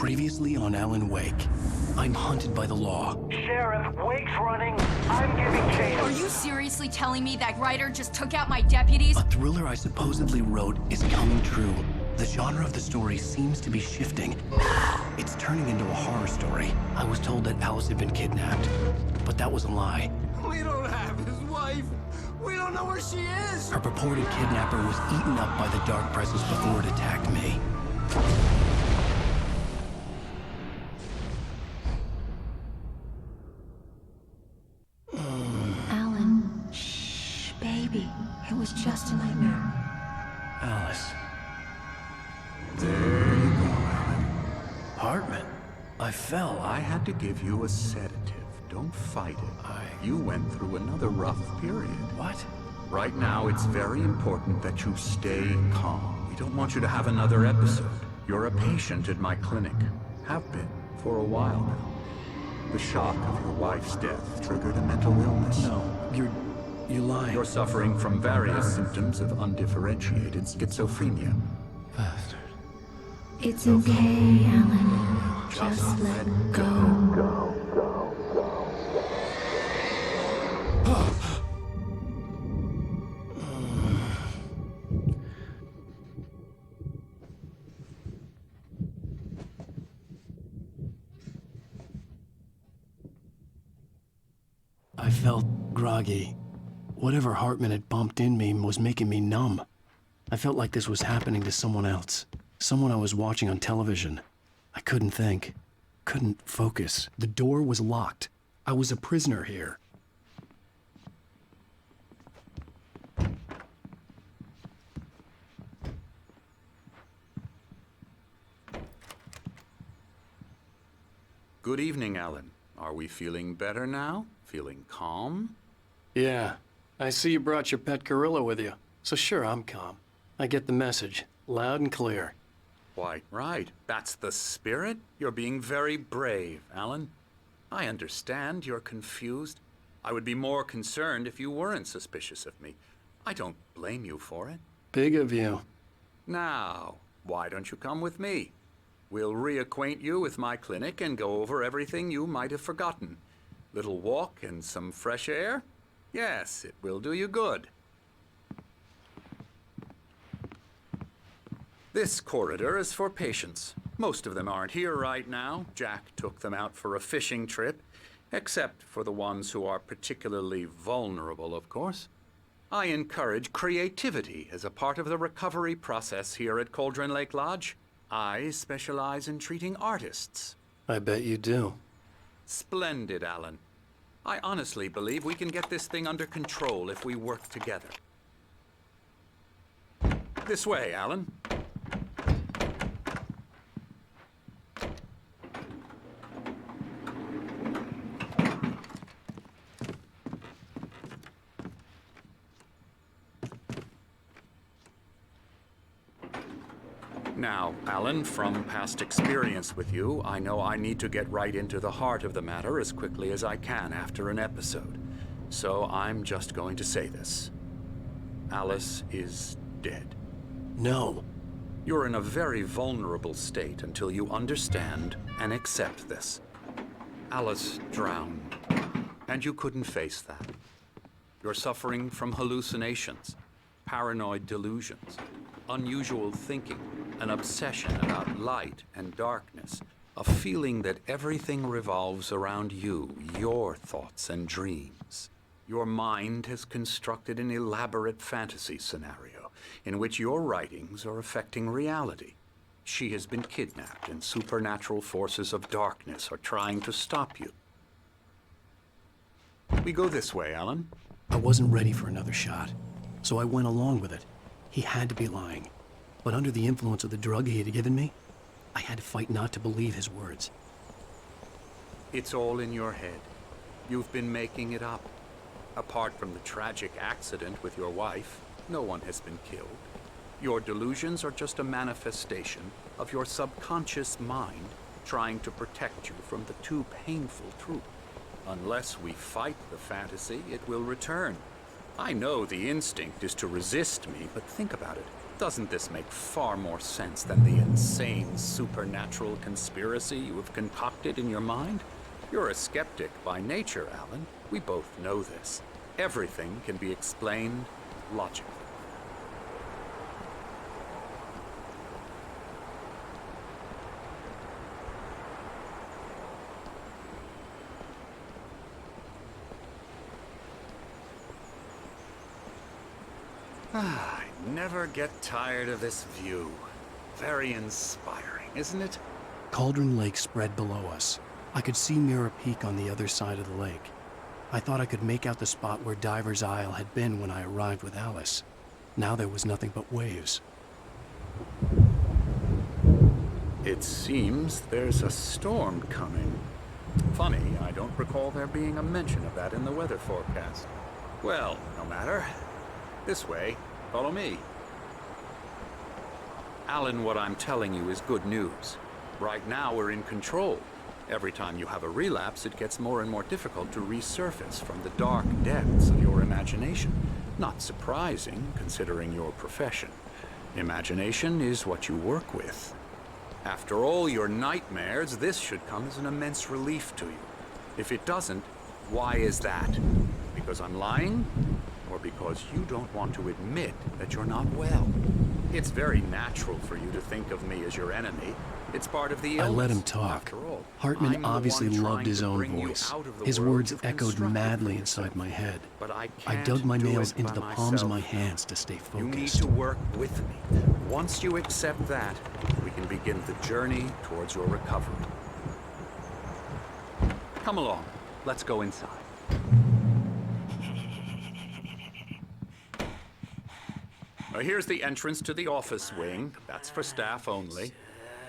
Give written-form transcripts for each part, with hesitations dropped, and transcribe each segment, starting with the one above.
Previously on Alan Wake. I'm hunted by the law. Sheriff, Wake's running. I'm giving chase. Are you seriously telling me that writer just took out my deputies? A thriller I supposedly wrote is coming true. The genre of the story seems to be shifting. It's turning into a horror story. I was told that Alice had been kidnapped, but that was a lie. We don't have his wife. We don't know where she is. Her purported kidnapper was eaten up by the dark presence before it attacked me. Alan, shh, baby. It was just a nightmare. Alice. There you go, Alan. Hartman. I fell. I had to give you a sedative. Don't fight it. You went through another rough period. What? Right now, it's very important that you stay calm. We don't want you to have another episode. You're a patient at my clinic. Have been for a while now. The shock of your wife's death triggered a mental illness. No, you're lying. You're suffering from various symptoms of undifferentiated schizophrenia. Bastard. It's okay, Alan. Just let go. I felt groggy. Whatever Hartman had bumped in me was making me numb. I felt like this was happening to someone else. Someone I was watching on television. I couldn't think. Couldn't focus. The door was locked. I was a prisoner here. Good evening, Alan. Are we feeling better now? Feeling calm? Yeah. I see you brought your pet gorilla with you. So sure, I'm calm. I get the message. Loud and clear. Why, right. That's the spirit. You're being very brave, Alan. I understand you're confused. I would be more concerned if you weren't suspicious of me. I don't blame you for it. Big of you. Now, why don't you come with me? We'll reacquaint you with my clinic and go over everything you might have forgotten. Little walk and some fresh air? Yes, it will do you good. This corridor is for patients. Most of them aren't here right now. Jack took them out for a fishing trip, except for the ones who are particularly vulnerable, of course. I encourage creativity as a part of the recovery process here at Cauldron Lake Lodge. I specialize in treating artists. I bet you do. Splendid, Alan. I honestly believe we can get this thing under control if we work together. This way, Alan. Now, Alan, from past experience with you, I know I need to get right into the heart of the matter as quickly as I can after an episode. So I'm just going to say this. Alice is dead. No. You're in a very vulnerable state until you understand and accept this. Alice drowned, and you couldn't face that. You're suffering from hallucinations, paranoid delusions, unusual thinking, an obsession about light and darkness, a feeling that everything revolves around you, your thoughts and dreams. Your mind has constructed an elaborate fantasy scenario in which your writings are affecting reality. She has been kidnapped and supernatural forces of darkness are trying to stop you. We go this way, Alan. I wasn't ready for another shot, so I went along with it. He had to be lying. But under the influence of the drug he had given me, I had to fight not to believe his words. It's all in your head. You've been making it up. Apart from the tragic accident with your wife, no one has been killed. Your delusions are just a manifestation of your subconscious mind trying to protect you from the too painful truth. Unless we fight the fantasy, it will return. I know the instinct is to resist me, but think about it. Doesn't this make far more sense than the insane supernatural conspiracy you have concocted in your mind? You're a skeptic by nature, Alan. We both know this. Everything can be explained logically. I never get tired of this view. Very inspiring, isn't it? Cauldron Lake spread below us. I could see Mirror Peak on the other side of the lake. I thought I could make out the spot where Diver's Isle had been when I arrived with Alice. Now there was nothing but waves. It seems there's a storm coming. Funny, I don't recall there being a mention of that in the weather forecast. Well, no matter. This way. Follow me. Alan, what I'm telling you is good news. Right now we're in control. Every time you have a relapse, it gets more and more difficult to resurface from the dark depths of your imagination. Not surprising, considering your profession. Imagination is what you work with. After all your nightmares, this should come as an immense relief to you. If it doesn't, why is that? Because I'm lying? Or because you don't want to admit that you're not well? It's very natural for you to think of me as your enemy. It's part of the illness. I let him talk. After all, Hartman I'm the obviously one loved trying his to own bring you voice. out of the His world words you've echoed constructed madly for inside yourself. my head. But I I can't dug my do nails it into by the palms of my myself. hands to stay You need focused. to work with me. Once you accept that, we can begin the journey towards your recovery. Come along. Let's go inside. Here's the entrance to the office wing. That's for staff only.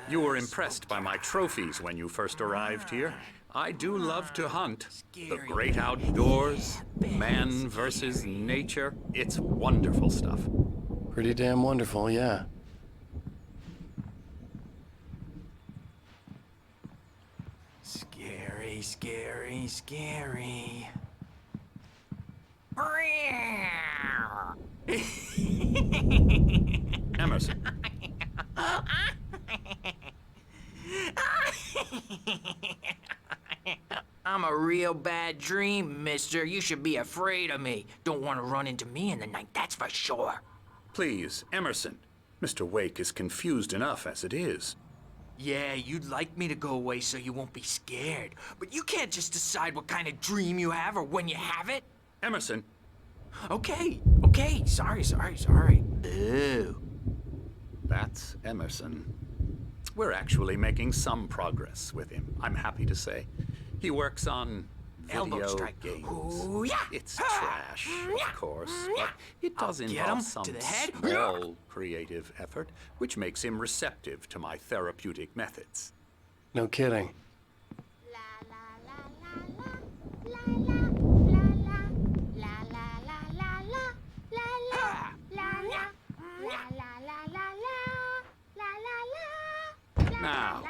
You were impressed by my trophies when you first arrived here. I do love to hunt. The great outdoors, man versus nature. It's wonderful stuff. Pretty damn wonderful, yeah. Scary, scary, scary. Emerson. I'm a real bad dream, mister. You should be afraid of me. Don't want to run into me in the night, that's for sure. Please, Emerson. Mr. Wake is confused enough as it is. Yeah, you'd like me to go away so you won't be scared. But you can't just decide what kind of dream you have or when you have it. Emerson. Okay, sorry. Ew. That's Emerson. We're actually making some progress with him, I'm happy to say. He works on Elbow video strike. games. Ooh, yeah. It's trash, of course, but it does I'll get involve him some to the head. small creative effort, which makes him receptive to my therapeutic methods. No kidding. Now,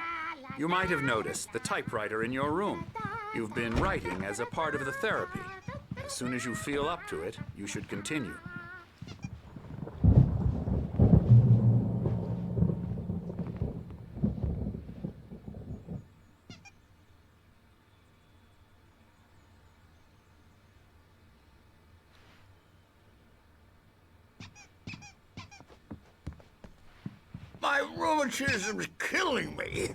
you might have noticed the typewriter in your room. You've been writing as a part of the therapy. As soon as you feel up to it, you should continue. My rheumatism's killing me.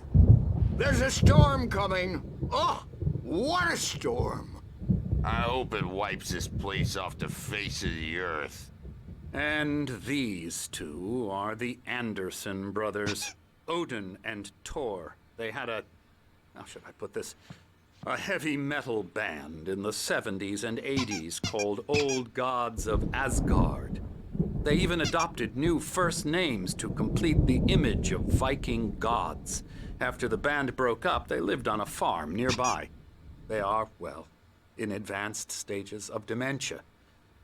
There's a storm coming. Oh, what a storm. I hope it wipes this place off the face of the earth. And these two are the Anderson brothers, Odin and Tor. They had a, how should I put this? A heavy metal band in the 70s and 80s called Old Gods of Asgard. They even adopted new first names to complete the image of Viking gods. After the band broke up, they lived on a farm nearby. They are, well, in advanced stages of dementia.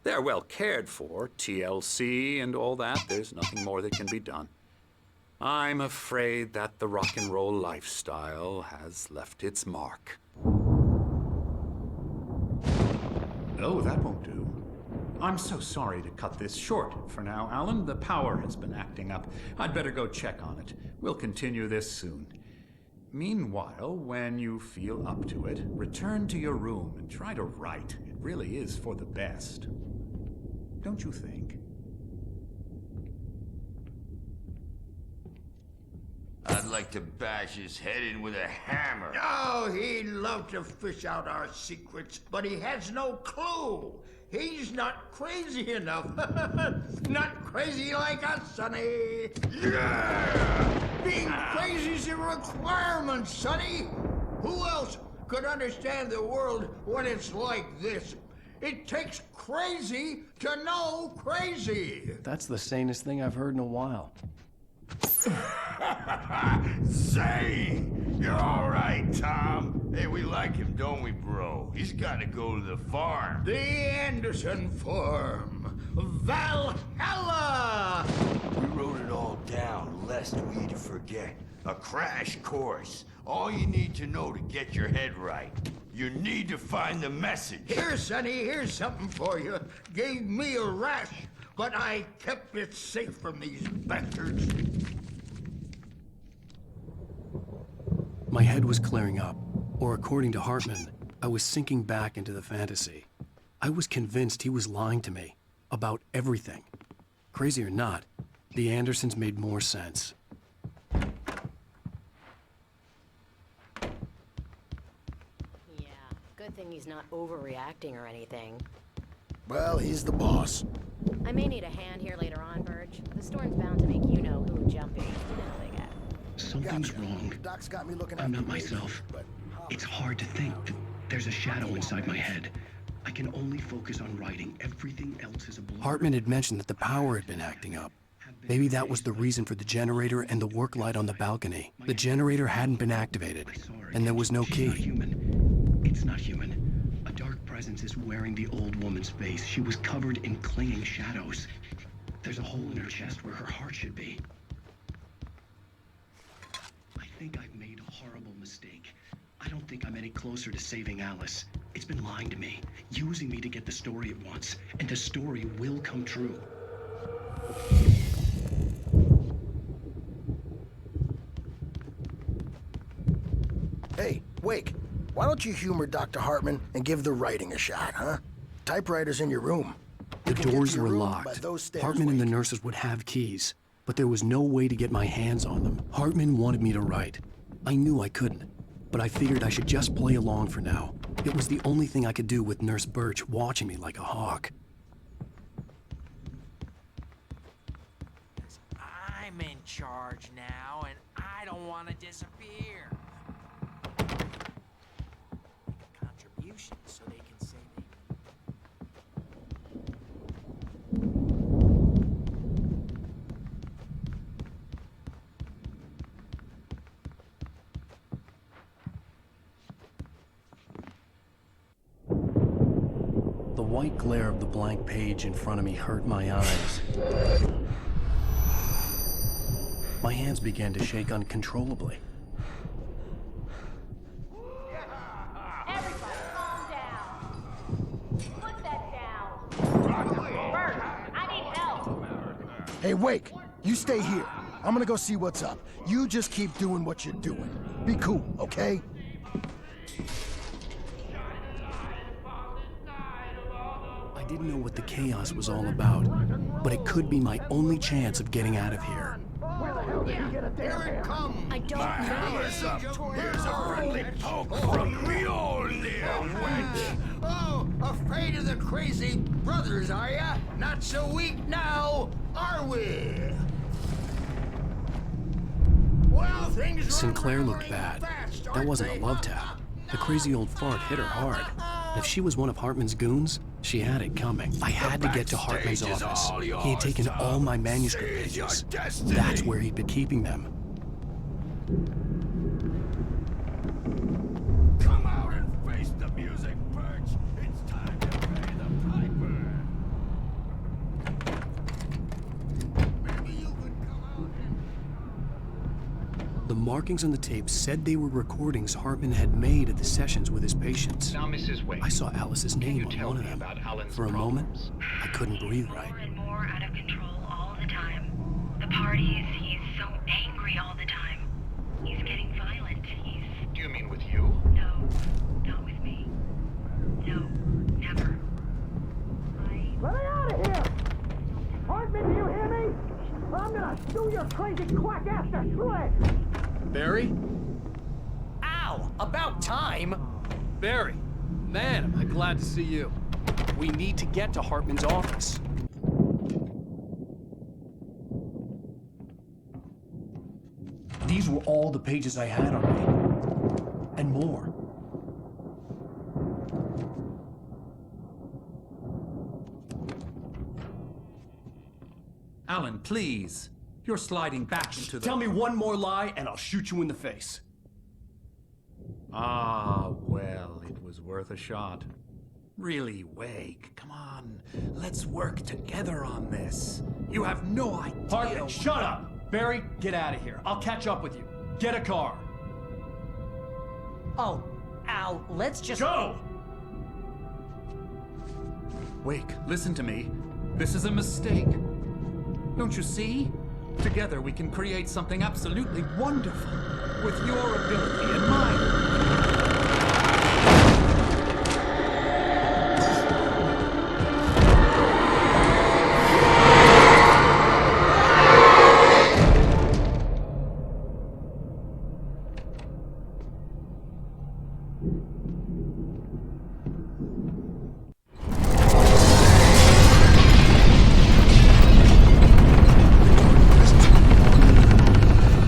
They're well cared for, TLC and all that. There's nothing more that can be done. I'm afraid that the rock and roll lifestyle has left its mark. No, that won't do. I'm so sorry to cut this short for now, Alan. The power has been acting up. I'd better go check on it. We'll continue this soon. Meanwhile, when you feel up to it, return to your room and try to write. It really is for the best. Don't you think? I'd like to bash his head in with a hammer. Oh, he'd love to fish out our secrets, but he has no clue. He's not crazy enough. Not crazy like us, Sonny. Yeah! Being crazy's a requirement, Sonny. Who else could understand the world when it's like this? It takes crazy to know crazy. That's the sanest thing I've heard in a while. Say, you're all right, Tom. Hey, we like him, don't we, bro? He's got to go to the farm. The Anderson Farm. Valhalla! We wrote it all down, lest we forget. A crash course. All you need to know to get your head right. You need to find the message. Here, Sonny, here's something for you. Gave me a rash, but I kept it safe from these bastards. My head was clearing up, or according to Hartman, I was sinking back into the fantasy. I was convinced he was lying to me about everything. Crazy or not, the Andersons made more sense. Yeah, good thing he's not overreacting or anything. Well, he's the boss. I may need a hand here later on, Burge. The storm's bound to make you-know-who jumpy. You know how they get. Something's wrong. Doc's got me looking I'm after not myself. It's hard to think. There's a shadow inside my head. I can only focus on writing. Everything else is a blur. Hartman had mentioned that the power had been acting up. Maybe that was the reason for the generator and the work light on the balcony. The generator hadn't been activated, and there was no key. It's not human. A dark presence is wearing the old woman's face. She was covered in clinging shadows. There's a hole in her chest where her heart should be. I think I've made a horrible mistake. I don't think I'm any closer to saving Alice. It's been lying to me, using me to get the story it wants, and the story will come true. Hey, Wake, why don't you humor Dr. Hartman and give the writing a shot, huh? Typewriter's in your room. The doors were locked. Hartman and the nurses would have keys, but there was no way to get my hands on them. Hartman wanted me to write. I knew I couldn't, but I figured I should just play along for now. It was the only thing I could do with Nurse Birch watching me like a hawk. I'm in charge now, and I don't want to disappear. Make a contribution so they can say they... The white glare of the blank page in front of me hurt my eyes. My hands began to shake uncontrollably. Everybody, calm down. Put that down. Bert, I need help. Hey, Wake, you stay here. I'm gonna go see what's up. You just keep doing what you're doing. Be cool, okay? I didn't know what the chaos was all about, but it could be my only chance of getting out of here. Here it comes. I don't know. Hammer's up. Here's a friendly poke from Mjolnir, wench. Oh, afraid of the crazy brothers, are ya? Not so weak now, are we? Well, things run Sinclair around looked right bad. fast, That aren't wasn't a they? love tap. The crazy old fart hit her hard. If she was one of Hartman's goons, she had it coming. I had to get to Hartman's backstage is office. all He had yours, taken Tom. all my manuscript Seize your pages. destiny. That's where he'd been keeping them. Come out and face the music, Birch. It's time to pay the piper. Maybe you could come out and... The markings on the tape said they were recordings Hartman had made at the sessions with his patients. Now, Mrs. Wade, I saw Alice's name on tell one of me them. about Alan's For a moment, problems? I couldn't breathe right. More and more out of control all the time. The parties, he's so angry all the time. He's getting violent. Do you mean with you? No, not with me. No, never. Let me out of here! Hartman, do you hear me? I'm gonna sue your crazy quack ass to shreds! Barry? Ow! About time! Barry! Man, am I glad to see you. We need to get to Hartman's office. These were all the pages I had on me. And more. Alan, please. You're sliding back into the... Tell me one more lie and I'll shoot you in the face. Ah, well, it was worth a shot. Really, Wake, come on. Let's work together on this. You have no idea... Hartman, shut up! Barry, get out of here. I'll catch up with you. Get a car. Oh, Al, let's just... Go! Wake, listen to me. This is a mistake. Don't you see? Together we can create something absolutely wonderful. With your ability and mine.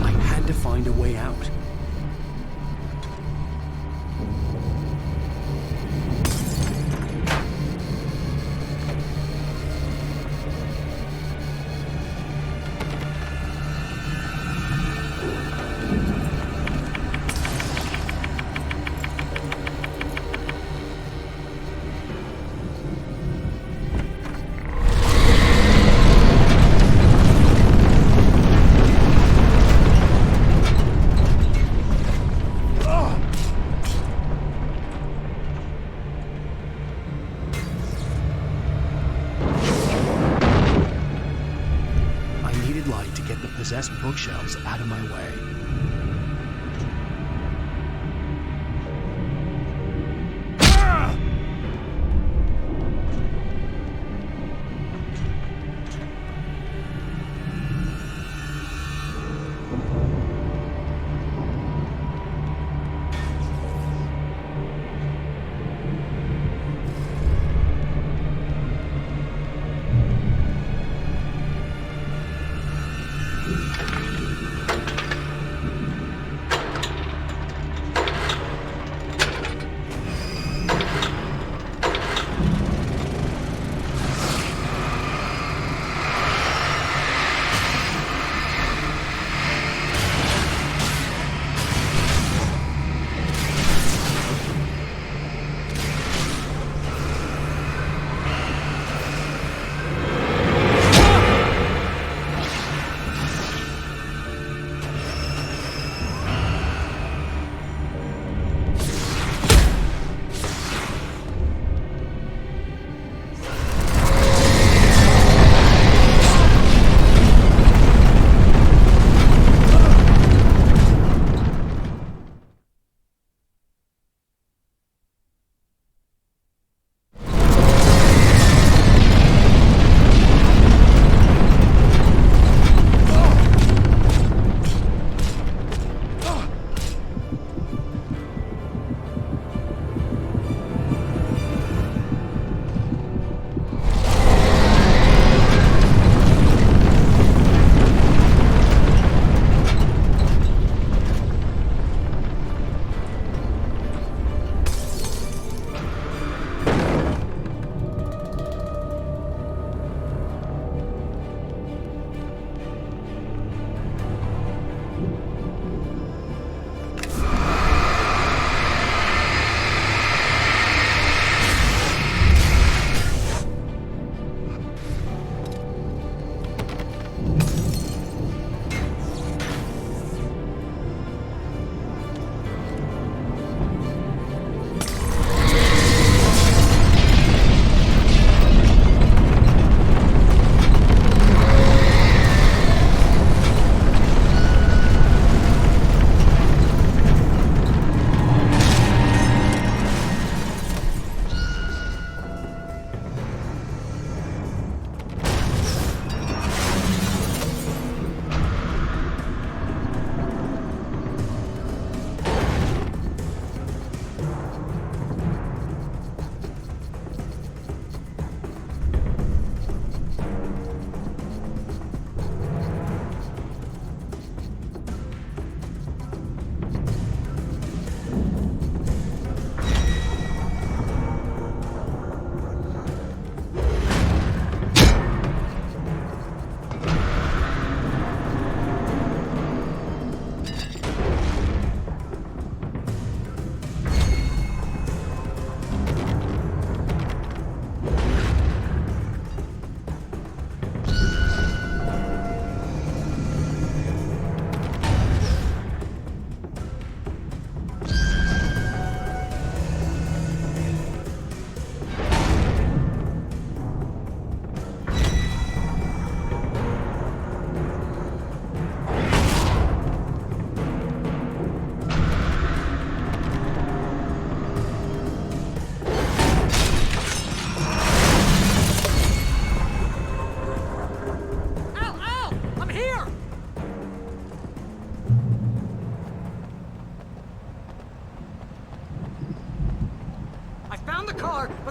I had to find a way out. I needed light to get the possessed bookshelves out of my way.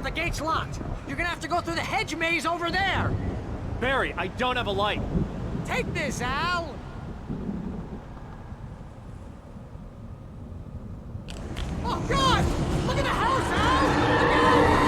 the gate's locked. You're gonna have to go through the hedge maze over there. Barry, I don't have a light. Take this, Al. Oh, God! Look at the house, Al! Look out!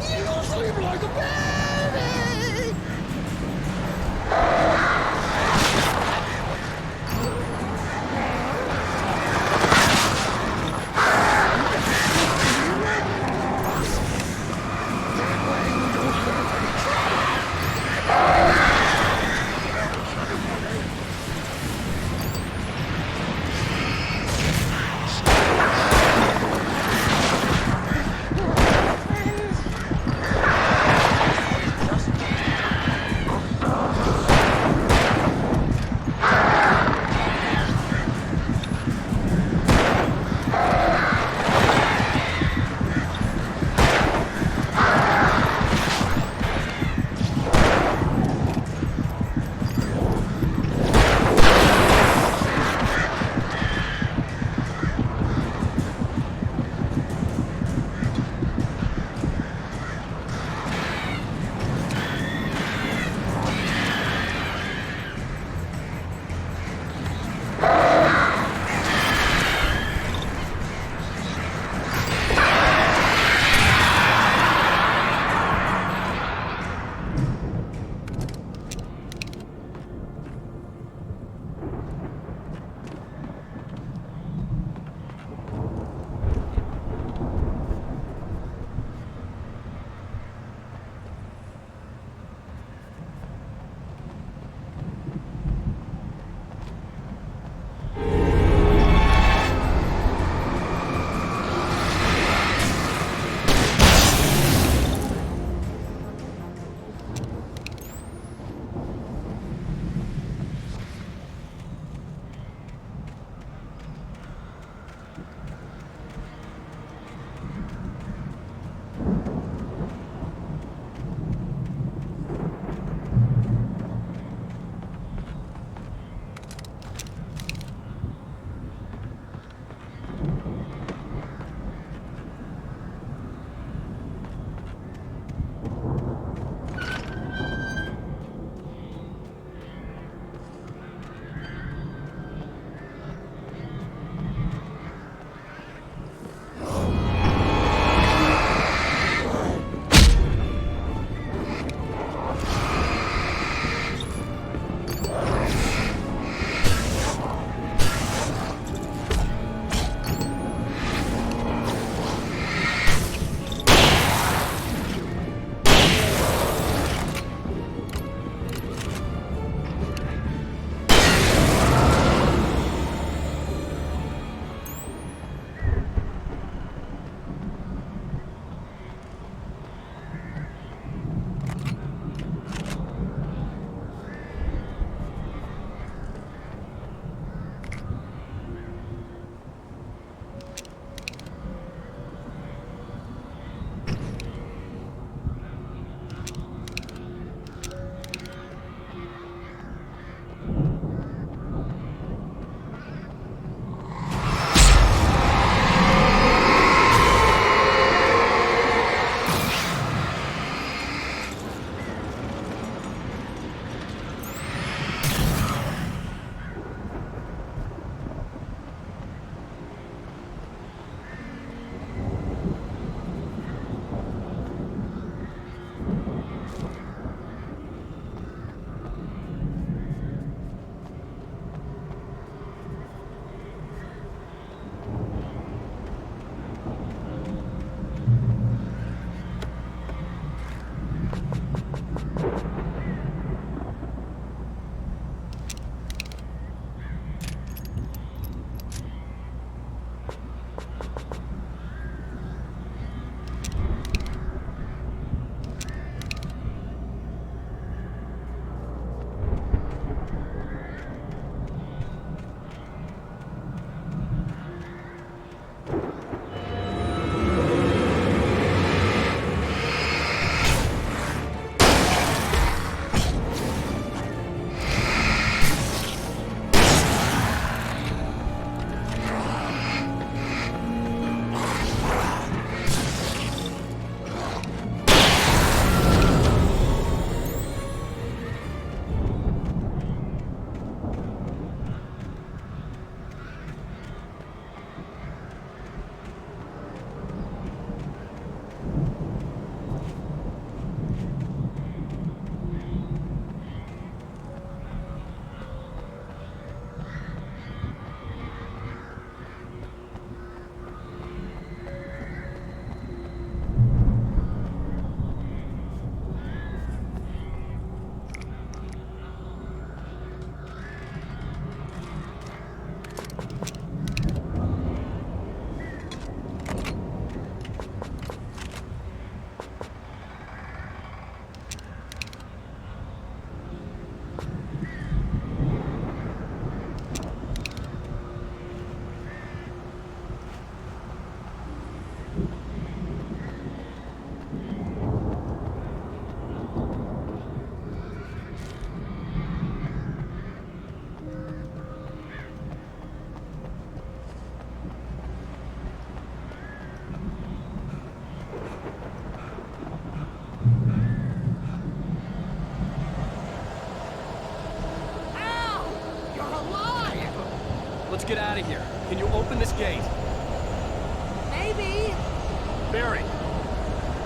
You let's get out of here. Can you open this gate? Maybe. Barry!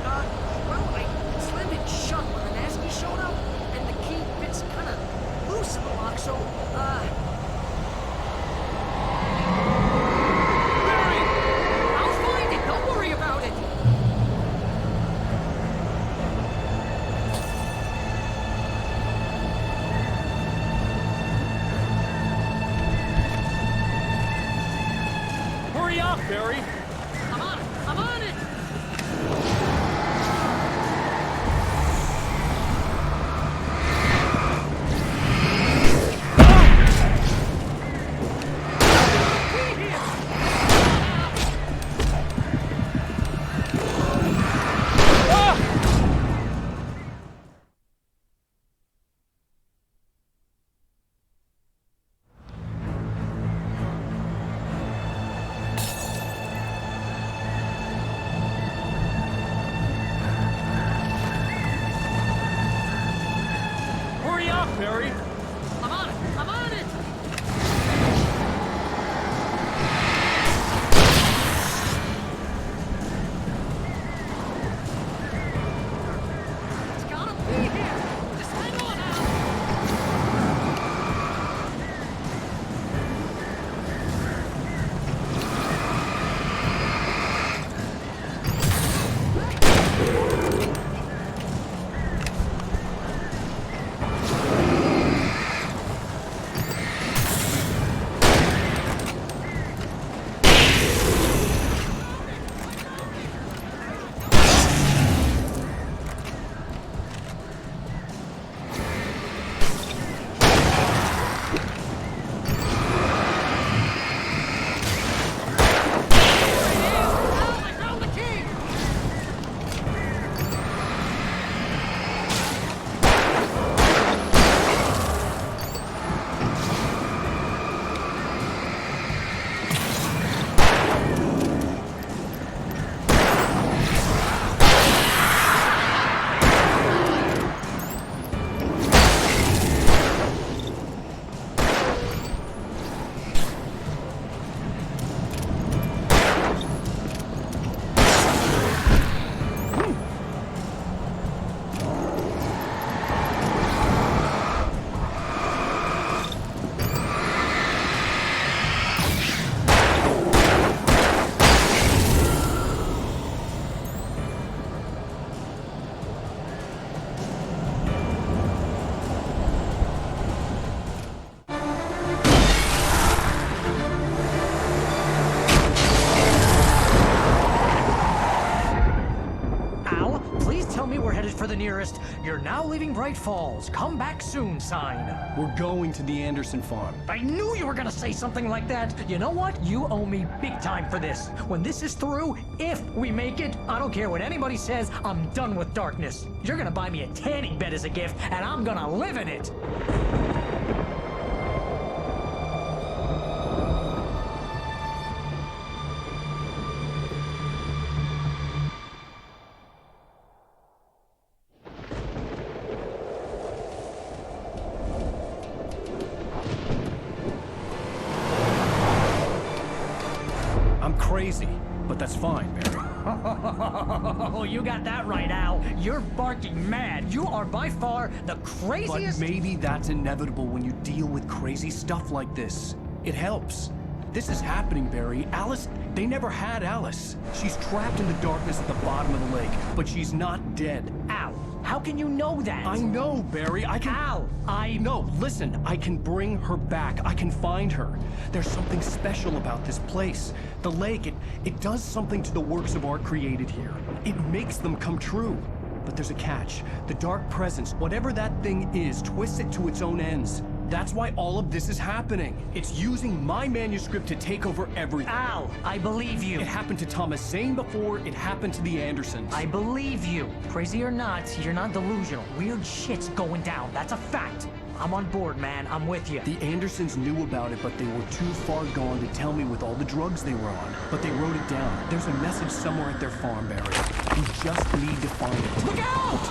Well, I slammed it shut when the nasty showed up, and the key fits kind of loose in the lock, so, Barry! I'll find it. Don't worry about it. Hurry up, Barry! I'm on it. I'm on it. Hurry up, Barry! I'm on it. I'm on it. It's gotta be here. Just hang on now. I found the key. Al, please tell me we're headed for the nearest "You're now leaving Bright Falls. Come back soon" sign. We're going to the Anderson farm. I knew you were gonna say something like that. You know what? You owe me big time for this. When this is through, if we make it, I don't care what anybody says, I'm done with darkness. You're gonna buy me a tanning bed as a gift, and I'm gonna live in it. I'm crazy, but that's fine, Barry. Oh, you got that right, Al. You're barking mad. You are by far the But craziest. maybe that's inevitable when you deal with crazy stuff like this. It helps. This is happening, Barry. Alice, they never had Alice. She's trapped in the darkness at the bottom of the lake, but she's not dead. Al, how can you know that? I know, Barry. I can... Al, No, listen. I can bring her back. I can find her. There's something special about this place. The lake, it does something to the works of art created here. It makes them come true. But there's a catch. The dark presence, whatever that thing is, twists it to its own ends. That's why all of this is happening. It's using my manuscript to take over everything. Al, I believe you. It happened to Thomas Zane before, it happened to the Andersons. I believe you. Crazy or not, you're not delusional. Weird shit's going down. That's a fact. I'm on board, man. I'm with you. The Andersons knew about it, but they were too far gone to tell me with all the drugs they were on. But they wrote it down. There's a message somewhere at their farm, Barry. We just need to find it. Look out!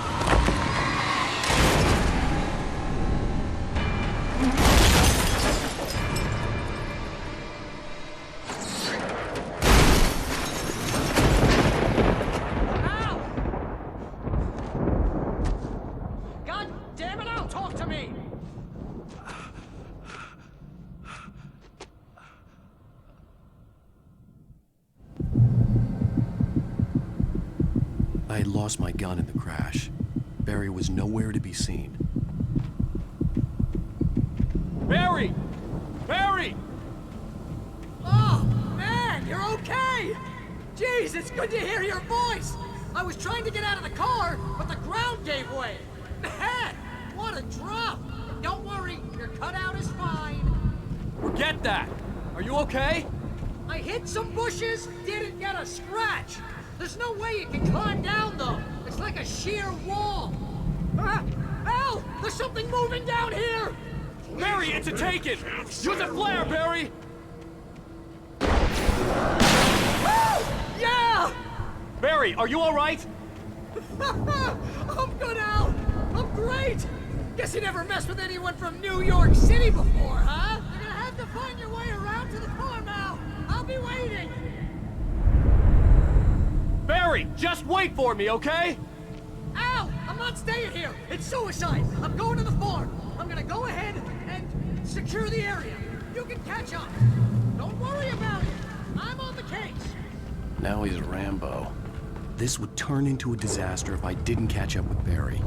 I had lost my gun in the crash. Barry was nowhere to be seen. Barry! Barry! Oh, man, you're okay! Jeez, it's good to hear your voice! I was trying to get out of the car, but the ground gave way! Man, what a drop! Don't worry, your cutout is fine. Forget that! Are you okay? I hit some bushes, didn't get a scratch. There's no way you can climb down, though. It's like a sheer wall. Al! There's something moving down here! Barry, it's a taken! Use a flare, Barry! Yeah! Barry, are you all right? I'm good, Al! I'm great! Guess you never messed with anyone from New York City before, huh? You're gonna have to find your way around to the farm, Al! I'll be waiting! Barry, just wait for me, okay? Al! I'm not staying here! It's suicide! I'm going to the farm! I'm gonna go ahead and secure the area. You can catch up. Don't worry about it. I'm on the case. Now he's Rambo. This would turn into a disaster if I didn't catch up with Barry.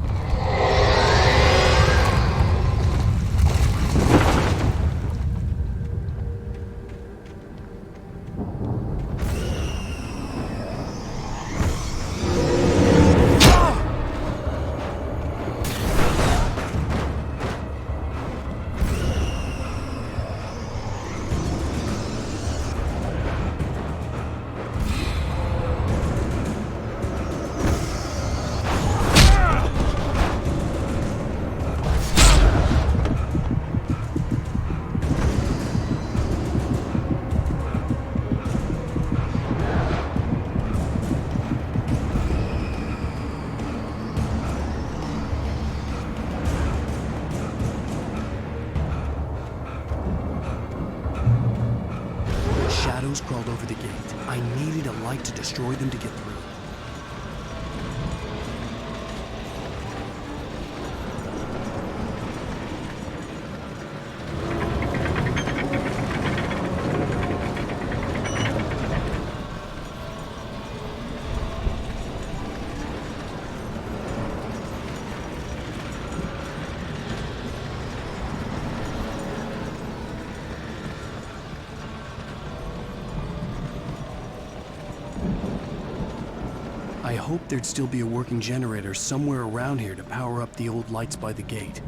Shadows crawled over the gate. I needed a light to destroy them to get through. I hoped there'd still be a working generator somewhere around here to power up the old lights by the gate.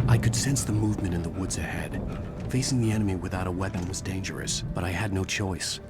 I could sense the movement in the woods ahead. Facing the enemy without a weapon was dangerous, but I had no choice.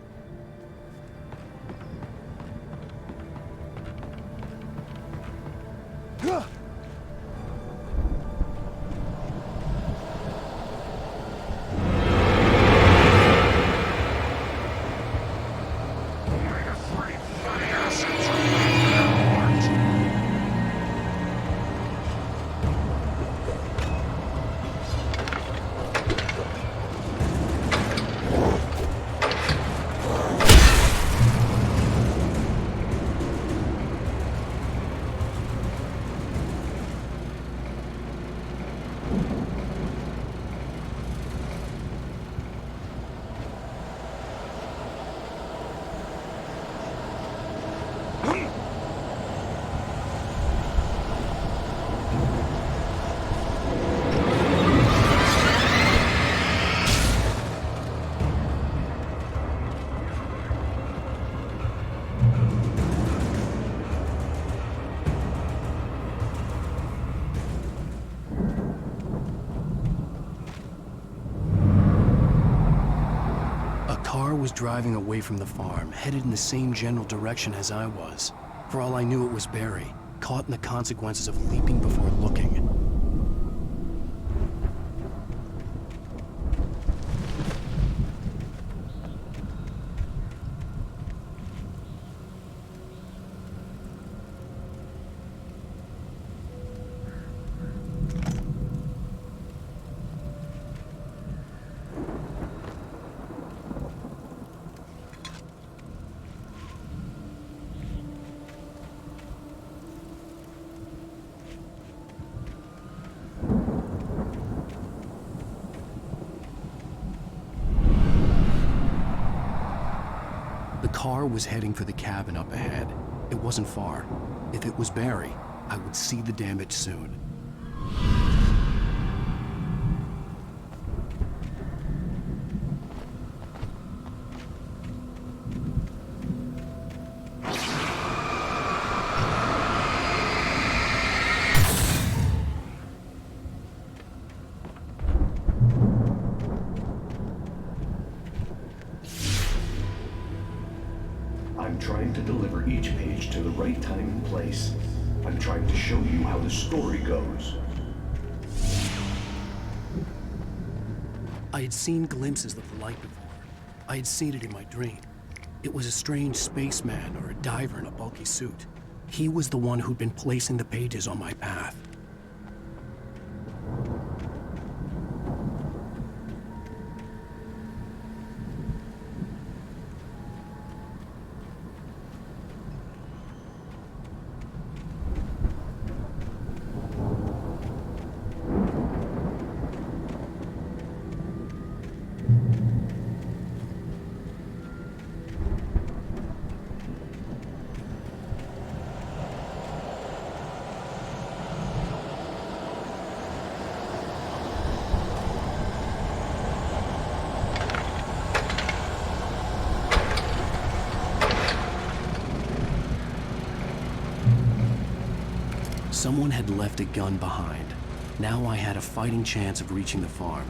Was driving away from the farm, headed in the same general direction as I was. For all I knew, it was Barry, caught in the consequences of leaping before looking. car was heading for the cabin up ahead. It wasn't far. If it was Barry, I would see the damage soon. I'm trying to deliver each page to the right time and place. I'm trying to show you how the story goes. I had seen glimpses of the light before. I had seen it in my dream. It was a strange spaceman or a diver in a bulky suit. He was the one who'd been placing the pages on my path. Someone had left a gun behind. Now I had a fighting chance of reaching the farm.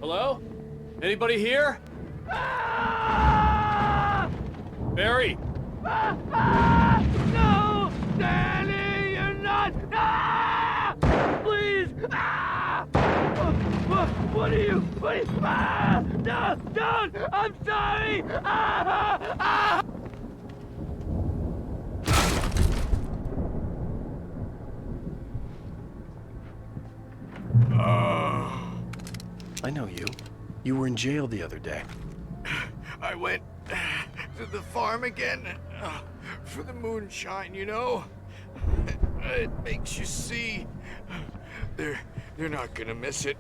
Hello? Anybody here? Barry! No! Danny, you're not! Please! What are you? No! Don't! I'm sorry! I know you. You were in jail the other day. I went to the farm again for the moonshine, you know? It makes you see. They're not gonna miss it.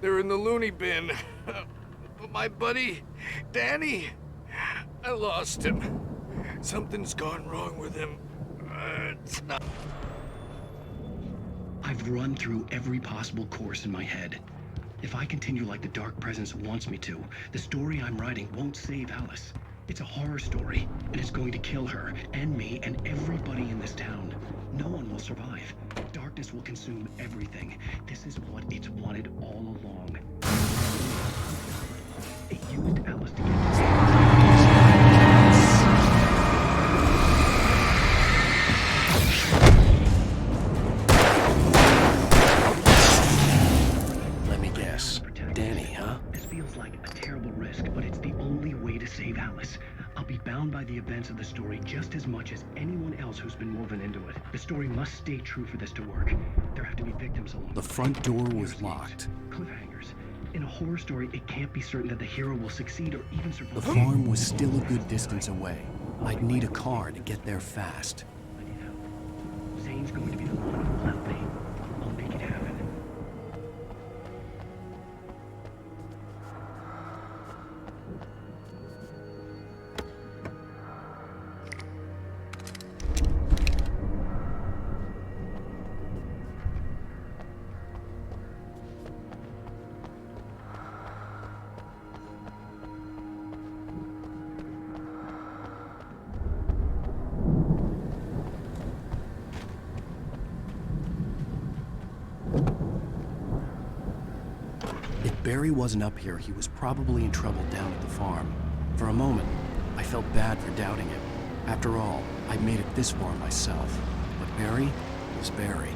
They're in the loony bin. But my buddy, Danny, I lost him. Something's gone wrong with him. It's not... I've run through every possible course in my head. If I continue like the Dark Presence wants me to, the story I'm writing won't save Alice. It's a horror story, and it's going to kill her, and me, and everybody in this town. No one will survive. Darkness will consume everything. This is what it's wanted all along. It used Alice to get to Danny, huh? This feels like a terrible risk, but it's the only way to save Alice. I'll be bound by the events of the story just as much as anyone else who's been woven into it. The story must stay true for this to work. There have to be victims along the way. The front door was locked. Cliffhangers. In a horror story, it can't be certain that the hero will succeed or even survive. The farm was still a good distance away. I'd need a car to get there fast. Zane's going to be the one who will help me. I'll make it happen. Barry wasn't up here, he was probably in trouble down at the farm. For a moment, I felt bad for doubting him. After all, I'd made it this far myself. But Barry was Barry.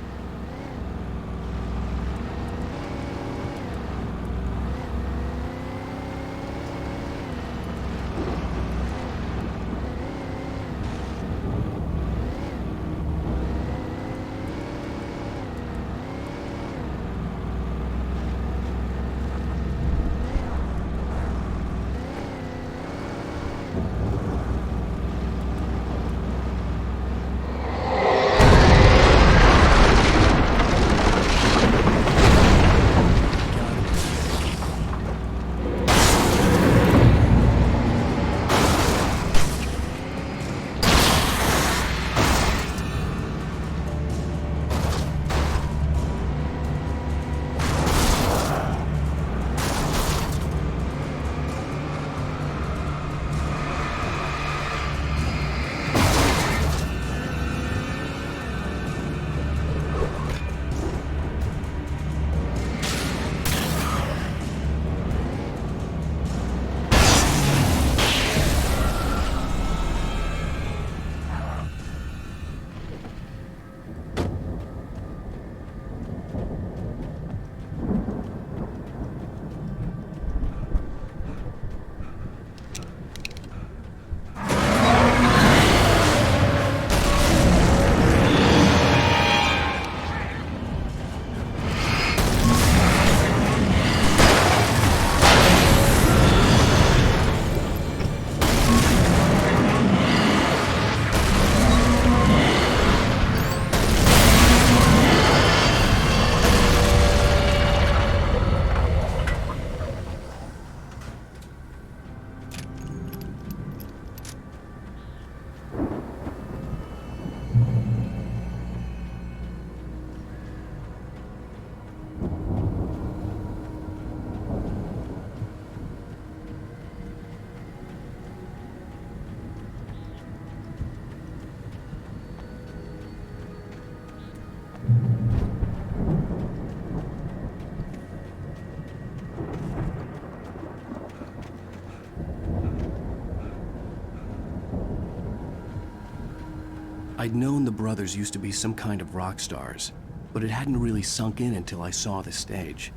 I'd known the brothers used to be some kind of rock stars, but it hadn't really sunk in until I saw the stage.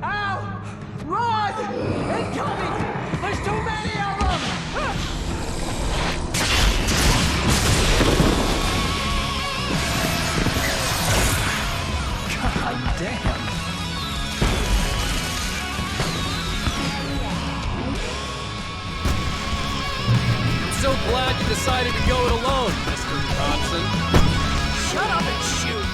Ow! Run! Incoming! There's too many of them! God damn! I'm so glad you decided to go it alone, Mr. Bronson. Shut up and shoot!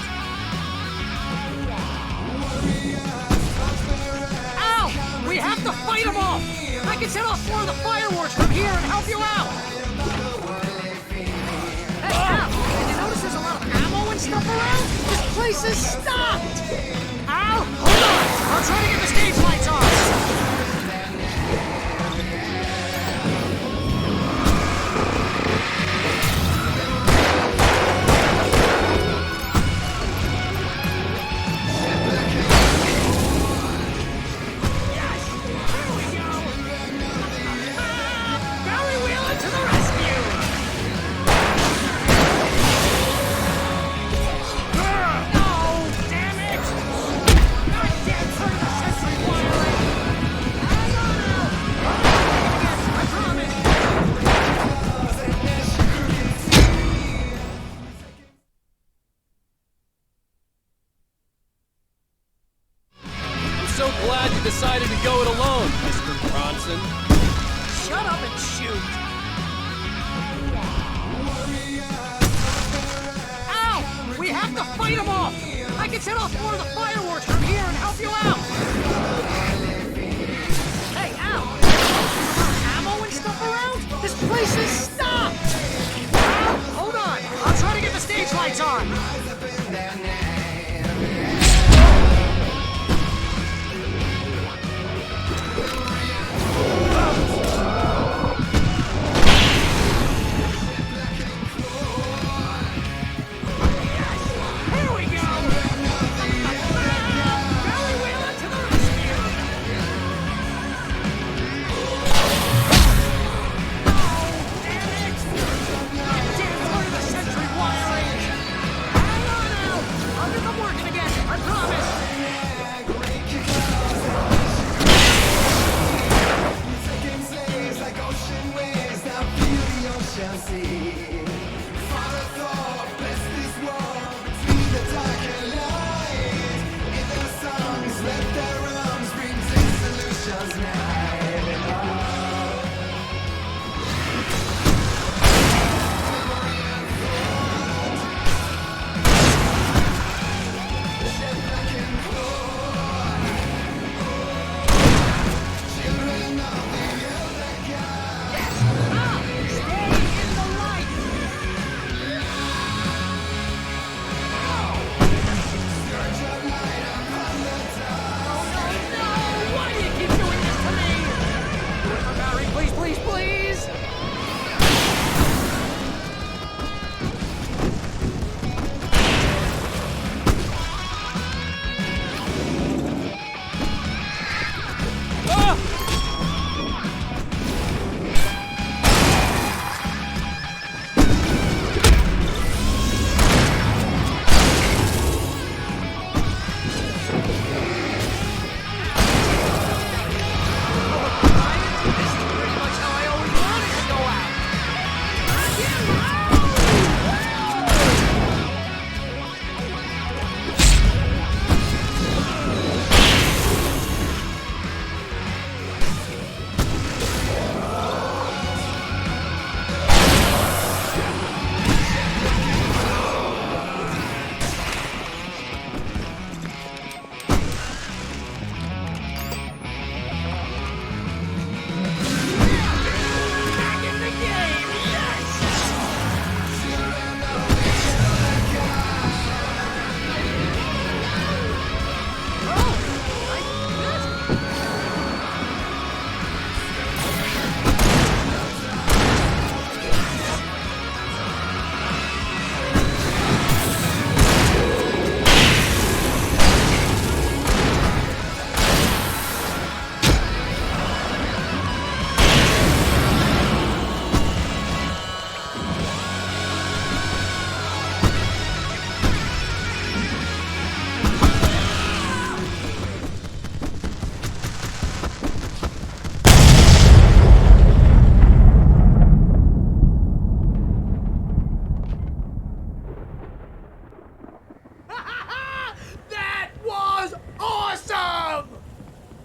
Ow! We have to fight them off! I can set off more of the fireworks from here and help you out! Hey, Al! Did you notice there's a lot of ammo and stuff around? This place is stocked! Al! Hold on! I'll try to get the stage lights on! So glad you decided to go it alone, Mr. Bronson. Shut up and shoot! Ow! We have to fight them off! I can set off more of the fireworks from here and help you out! Hey, Al! Ammo and stuff around? This place is stocked! Al, hold on! I'll try to get the stage lights on!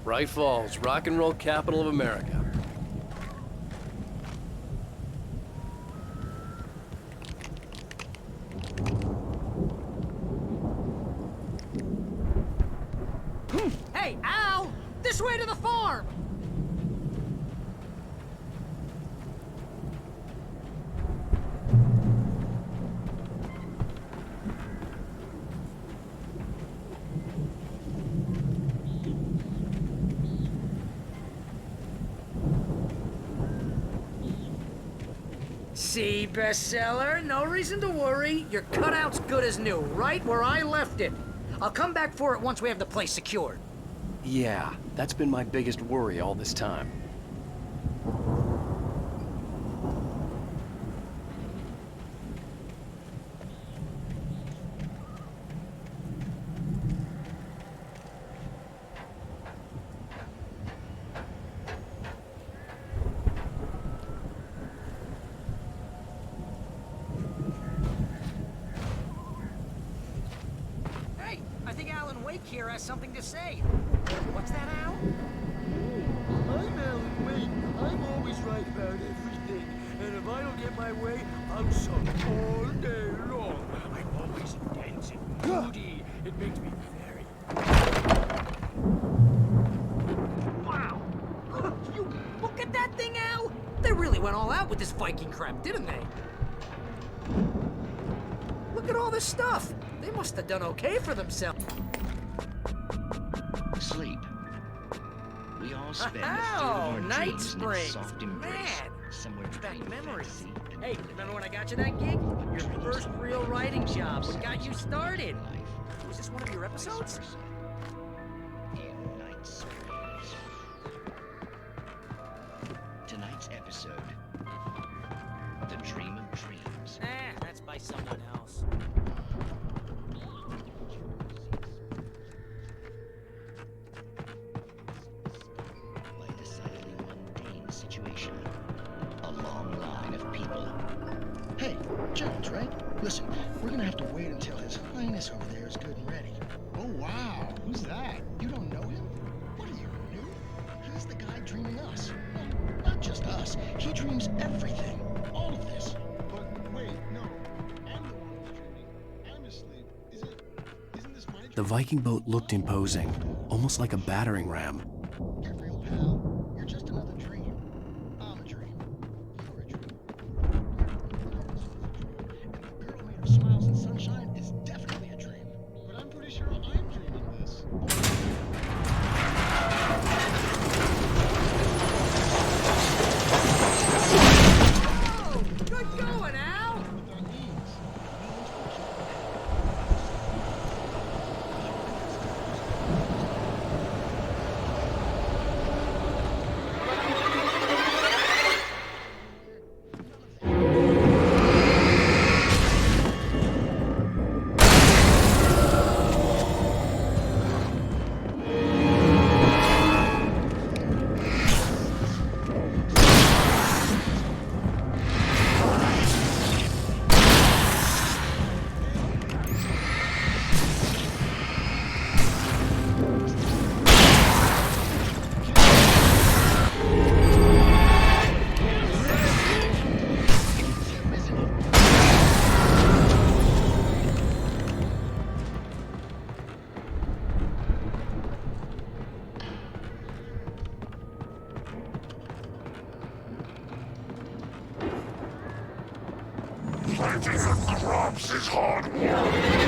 Bright Falls, rock and roll capital of America. Hey, Al! This way to the farm! See, bestseller? No reason to worry. Your cutout's good as new, right where I left it. I'll come back for it once we have the place secured. Yeah, that's been my biggest worry all this time. Hey, I think Alan Wake here has something to say. What's that, Al? I'm Alan Wake. I'm always right about everything. And if I don't get my way, I'm sulk all day long. I'm always intense and moody. It makes me very... Wow! You look at that thing, Al! They really went all out with this Viking crap, didn't they? Look at all this stuff. They must have done okay for themselves. Sleep. We all spend a third of our Night dreams in its Springs. soft embrace, Man, somewhere back between memories. fantasy Hey, remember when I got you that gig? Your first real writing job. What got you started? Was this one of your episodes? in Night Springs. Tonight's episode, The Dream of Dreams. That's by someone else. By a decidedly mundane situation. A long line of people. Hey, Jones, right? Listen, we're gonna have to wait until His Highness over there is good and ready. Oh, wow. Who's that? You don't know him? What are you, new? He's the guy dreaming us. Well, not just us. He dreams everything. All of this. But wait, no. I'm the one who's dreaming. I'm asleep. Isn't this my dream? The Viking boat looked imposing, almost like a battering ram. Get real, pal. You're just another dream. I'm a dream. You're a dream. And the girl made of smiles and sunshine is definitely a dream. But I'm pretty sure I'm dreaming this. Oh, good going, Al! Plenty of crops is hard work.